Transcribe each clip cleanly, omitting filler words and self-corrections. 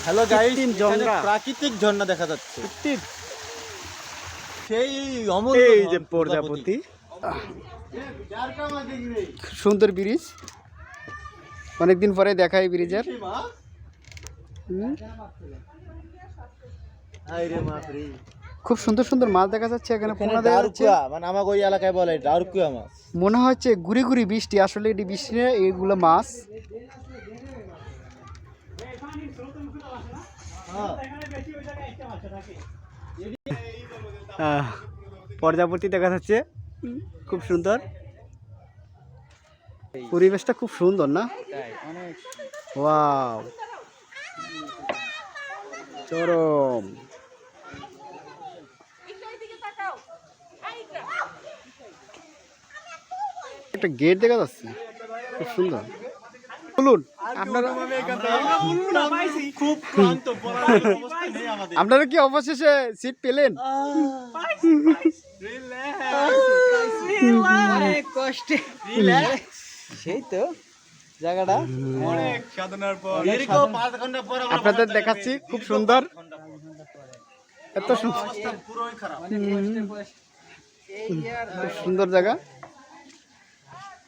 Hello guys, কৃত্রিম এখানে ঝর্ণা। প্রাকৃতিক ঝর্ণা দেখা যাচ্ছে। কৃত্রিম। সেই অমূল্য এই ধন যে প্রজাপতি, যারকা মাছ দেখি রে। সুন্দর ব্রিজ, অনেকদিন পরে দেখা এই ব্রিজের। সেই মাছ? হুম, হায় রে মাছ রে। খুব সুন্দর সুন্দর মাছ দেখা যাচ্ছে এখানে, এখানে পোনা দেখা যাচ্ছে। ডারকুয়া, মানে আমাকে ওই এলাকায় বলে ডারকুয়া মাছ। মনে হচ্ছে গুড়ি গুড়ি বৃষ্টি, আসলে এটি বৃষ্টি না, এইগুলো মাছ। প্রজাপতি দেখা যাচ্ছে, খুব সুন্দর। পরিবেশটা খুব সুন্দর না? ওয়াও, চরম। একটা গেট দেখা যাচ্ছে, খুব সুন্দর। বলুন আপনারা, খুব ক্লান্ত, পড়ার অবস্থা নেই আমাদের। আপনারা কি অবশেষে সিট পেলেন? অনেক কষ্টে সেই তো জায়গাটা অনেক সাধনার পর এরকম 5 ঘন্টা পর আমরা আপনাদের দেখাচ্ছি, খুব সুন্দর, এত সুন্দর, অবস্থা পুরোই খারাপ। খুব সুন্দর জায়গা।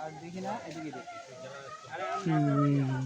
আর দেখি না এদিকে দেখি হুম।